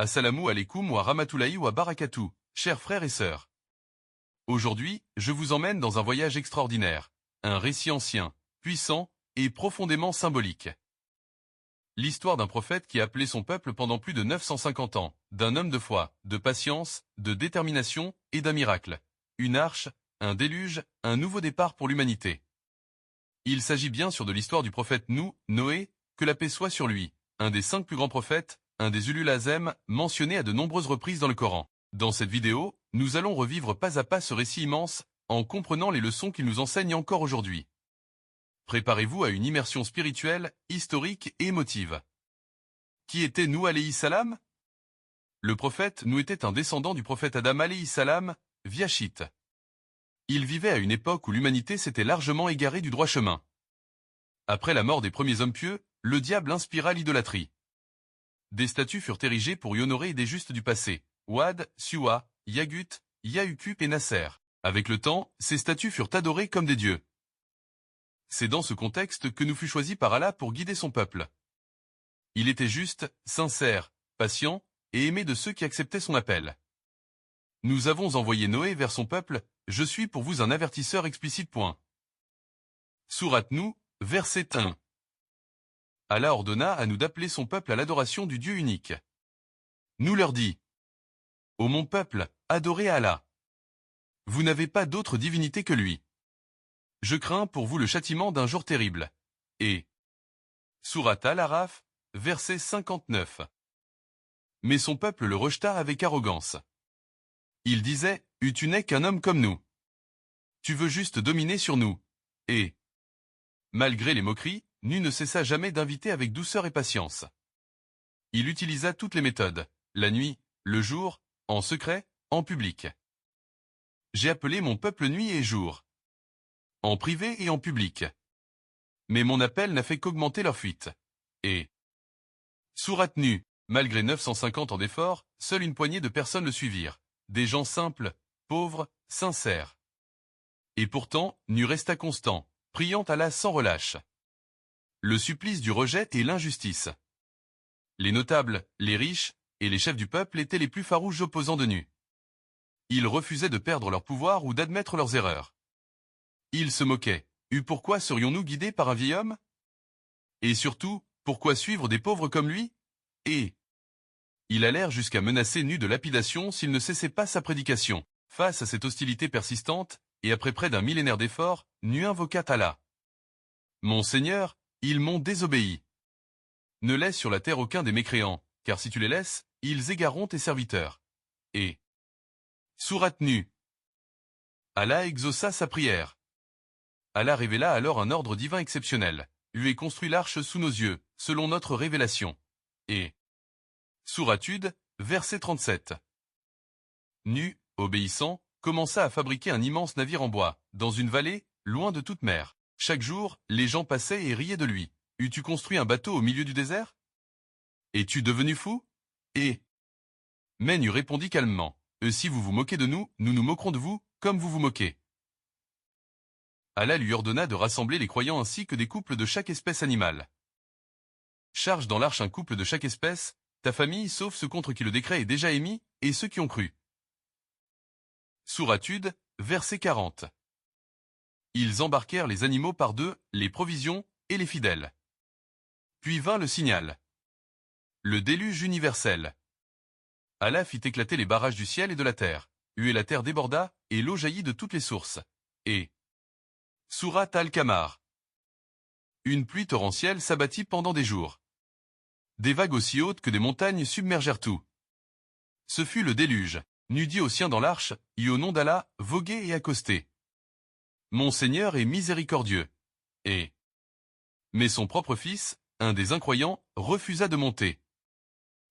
Assalamu alaikum wa rahmatoulahi wa barakatuh, chers frères et sœurs. Aujourd'hui, je vous emmène dans un voyage extraordinaire, un récit ancien, puissant et profondément symbolique. L'histoire d'un prophète qui a appelé son peuple pendant plus de 950 ans, d'un homme de foi, de patience, de détermination et d'un miracle. Une arche, un déluge, un nouveau départ pour l'humanité. Il s'agit bien sûr de l'histoire du prophète Noé, que la paix soit sur lui, un des 5 plus grands prophètes, un des Ulul Azem, mentionné à de nombreuses reprises dans le Coran. Dans cette vidéo, nous allons revivre pas à pas ce récit immense, en comprenant les leçons qu'il nous enseigne encore aujourd'hui. Préparez-vous à une immersion spirituelle, historique et émotive. Qui était Nuh alayhi salam? Le prophète Nuh était un descendant du prophète Adam alayhi salam, via Chite. Il vivait à une époque où l'humanité s'était largement égarée du droit chemin. Après la mort des premiers hommes pieux, le diable inspira l'idolâtrie. Des statues furent érigées pour y honorer des justes du passé, Wad, Suwa, Yagut, Yahuku et Nasser. Avec le temps, ces statues furent adorées comme des dieux. C'est dans ce contexte que Nuh fut choisi par Allah pour guider son peuple. Il était juste, sincère, patient, et aimé de ceux qui acceptaient son appel. Nous avons envoyé Noé vers son peuple, je suis pour vous un avertisseur explicite. Sourate Nuh, verset 1. Allah ordonna à Nuh d'appeler son peuple à l'adoration du Dieu unique. Nuh leur dit: Ô mon peuple, adorez Allah. Vous n'avez pas d'autre divinité que lui. Je crains pour vous le châtiment d'un jour terrible. Et Sourate Al-Araf, verset 59. Mais son peuple le rejeta avec arrogance. Il disait: Tu n'es qu'un homme comme nous. Tu veux juste dominer sur nous. Et malgré les moqueries, Nuh ne cessa jamais d'inviter avec douceur et patience. Il utilisa toutes les méthodes, la nuit, le jour, en secret, en public. J'ai appelé mon peuple nuit et jour, en privé et en public. Mais mon appel n'a fait qu'augmenter leur fuite. Et Sourate Nuh, malgré 950 ans d'efforts, seule une poignée de personnes le suivirent, des gens simples, pauvres, sincères. Et pourtant, Nuh resta constant, priant Allah sans relâche. Le supplice du rejet et l'injustice. Les notables, les riches et les chefs du peuple étaient les plus farouches opposants de Nuh. Ils refusaient de perdre leur pouvoir ou d'admettre leurs erreurs. Ils se moquaient. Pourquoi serions-nous guidés par un vieil homme? Et surtout, pourquoi suivre des pauvres comme lui? Et ils allèrent jusqu'à menacer Nuh de lapidation s'il ne cessait pas sa prédication. Face à cette hostilité persistante, et après près d'un millénaire d'efforts, Nuh invoqua Allah. Mon Seigneur, ils m'ont désobéi. Ne laisse sur la terre aucun des mécréants, car si tu les laisses, ils égareront tes serviteurs. Et Sourate Nuh. Allah exauça sa prière. Allah révéla alors un ordre divin exceptionnel. Lui construit l'arche sous nos yeux, selon notre révélation. Et Sourate Hud, verset 37. Nuh, obéissant, commença à fabriquer un immense navire en bois, dans une vallée, loin de toute mer. Chaque jour, les gens passaient et riaient de lui. Tu construit un bateau au milieu du désert? Es-tu devenu fou? Et mais Nuh répondit calmement: Si vous vous moquez de nous, nous nous moquerons de vous, comme vous vous moquez. Allah lui ordonna de rassembler les croyants ainsi que des couples de chaque espèce animale. Charge dans l'arche un couple de chaque espèce, ta famille sauf ceux contre qui le décret est déjà émis, et ceux qui ont cru. Sourate Hud, verset 40. Ils embarquèrent les animaux par deux, les provisions et les fidèles. Puis vint le signal. Le déluge universel. Allah fit éclater les barrages du ciel et de la terre. Et la terre déborda, et l'eau jaillit de toutes les sources. Et Sourate Al-Qamar. Une pluie torrentielle s'abattit pendant des jours. Des vagues aussi hautes que des montagnes submergèrent tout. Ce fut le déluge. Nuh dit aux siens dans l'arche: au nom d'Allah, voguez et accostez. Mon Seigneur est miséricordieux. Et mais son propre fils, un des incroyants, refusa de monter.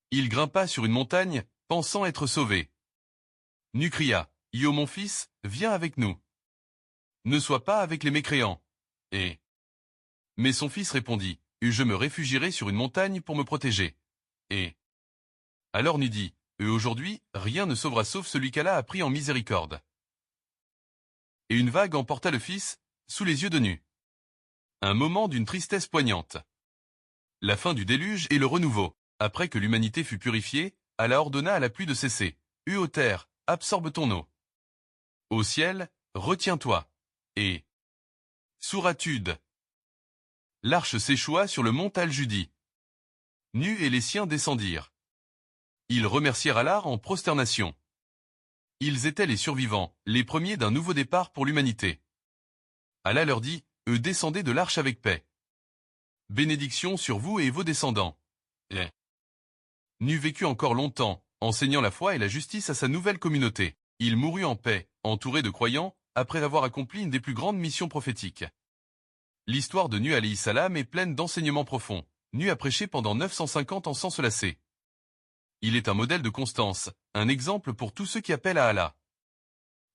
Il grimpa sur une montagne, pensant être sauvé. Nuh cria: Ô mon fils, viens avec nous. Ne sois pas avec les mécréants. Et mais son fils répondit: Je me réfugierai sur une montagne pour me protéger. Et alors Nuh dit: Aujourd'hui, rien ne sauvera sauf celui qu'Allah a pris en miséricorde. Et une vague emporta le fils, sous les yeux de Nuh. Un moment d'une tristesse poignante. La fin du déluge et le renouveau. Après que l'humanité fut purifiée, Allah ordonna à la pluie de cesser. Ô terre, absorbe ton eau. Au ciel, retiens-toi. Et Sourate Hud. L'arche s'échoua sur le mont Al-Judi. Nu et les siens descendirent. Ils remercièrent Allah en prosternation. Ils étaient les survivants, les premiers d'un nouveau départ pour l'humanité. Allah leur dit, eux descendez de l'arche avec paix. Bénédiction sur vous et vos descendants. Nu vécut encore longtemps, enseignant la foi et la justice à sa nouvelle communauté. Il mourut en paix, entouré de croyants, après avoir accompli une des plus grandes missions prophétiques. L'histoire de Nu alayhi salam est pleine d'enseignements profonds. Nu a prêché pendant 950 ans sans se lasser. Il est un modèle de constance, un exemple pour tous ceux qui appellent à Allah.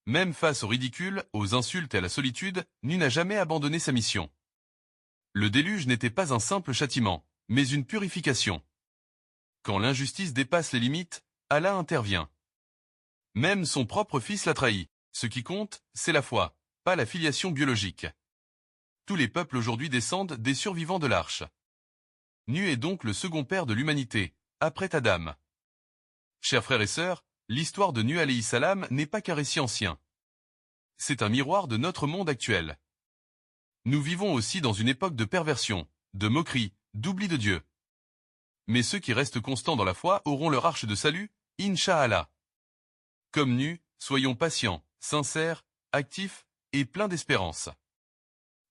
Même face au ridicule, aux insultes et à la solitude, Nu n'a jamais abandonné sa mission. Le déluge n'était pas un simple châtiment, mais une purification. Quand l'injustice dépasse les limites, Allah intervient. Même son propre fils l'a trahi. Ce qui compte, c'est la foi, pas la filiation biologique. Tous les peuples aujourd'hui descendent des survivants de l'arche. Nu est donc le second père de l'humanité, après Adam. Chers frères et sœurs, l'histoire de Nu alayhi salam n'est pas qu'un récit ancien. C'est un miroir de notre monde actuel. Nous vivons aussi dans une époque de perversion, de moquerie, d'oubli de Dieu. Mais ceux qui restent constants dans la foi auront leur arche de salut, Inch'Allah. Comme Nu, soyons patients, sincères, actifs et pleins d'espérance.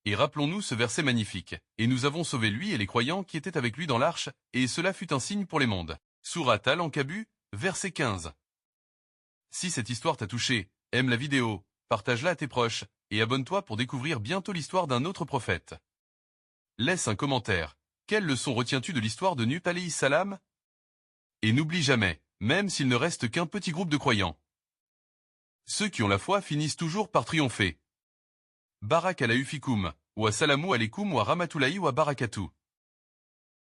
Et rappelons-nous ce verset magnifique. Et nous avons sauvé lui et les croyants qui étaient avec lui dans l'arche, et cela fut un signe pour les mondes. Sourate Al-Ankabut, verset 15. Si cette histoire t'a touché, aime la vidéo, partage-la à tes proches, et abonne-toi pour découvrir bientôt l'histoire d'un autre prophète. Laisse un commentaire. Quelle leçon retiens-tu de l'histoire de Nu alayhi salam? Et n'oublie jamais, même s'il ne reste qu'un petit groupe de croyants. Ceux qui ont la foi finissent toujours par triompher. Barak Allahu fikoum, wa salamu alaikum wa rahmatullahi wa barakatuh.